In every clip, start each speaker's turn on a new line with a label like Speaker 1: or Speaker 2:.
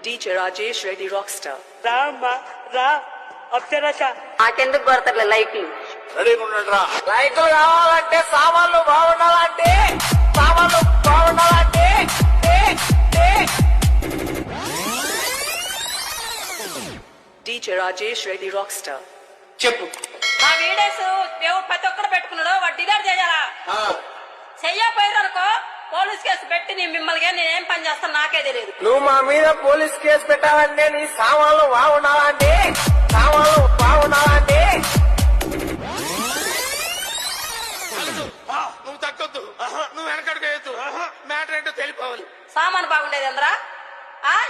Speaker 1: DJ Rajesh Reddy Rockstar.
Speaker 2: రా అప్సరస
Speaker 3: నాకెందుకు కొడతారు లైక్లు?
Speaker 4: రెడీగా ఉండరా. లైట్లు కావాలంటే సామాన్లు బాగుండాలంటే
Speaker 1: DJ Rajesh Reddy Rockstar.
Speaker 4: చెప్పు.
Speaker 5: మా వీడియోస్ దేవుడు ప్రతి ఒక్కరు పెట్టుకున్నాడు వాడు డిలీట్ చేయాలా చెయ్యపోయారు అనుకో పోలీస్ కేసు పెట్టి మిమ్మల్ని నేనేం పని చేస్తాను నాకే తెలియదు.
Speaker 4: నువ్వు మా మీద పోలీస్ కేసు పెట్టాలంటే నీ సామాన్లు బాగుండాలంటే
Speaker 6: నువ్వు తగ్గొద్దు, నువ్వు వెనకడుగు వేయద్దు, మ్యాటర్ ఏంటో తెలిపోవాలి.
Speaker 5: సామాను బాగుండేది అందరా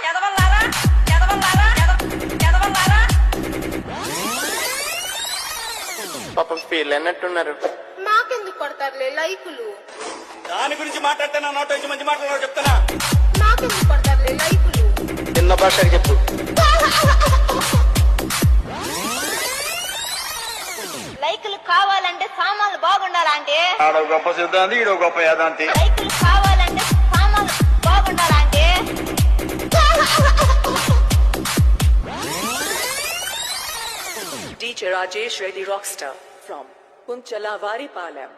Speaker 5: ఎదవల్లారా
Speaker 4: పాపం ఫీల్ అన్నట్టున్నారు.
Speaker 7: నాకెందుకు కొడతారులే లైకులు?
Speaker 6: దాని గురించి మాట్లాడితే నా నోట్ నుంచి మంచి మాట్లాడారు చెప్తానా.
Speaker 7: నాకెందుకు కొడతారులే లైకులు?
Speaker 4: చిన్న భాషకి చెప్పు.
Speaker 3: లైకులు కావాలంటే సామాన్లు బాగుండాలంటే
Speaker 6: ఆడో గొప్ప సిద్ధాంతి, ఈడో గొప్ప యాదాంతి.
Speaker 3: లైకులు కావాలంటే సామాన్లు బాగుండాలంటే
Speaker 1: DJ Rajesh Reddy Rockstar from Punchala Varipalam.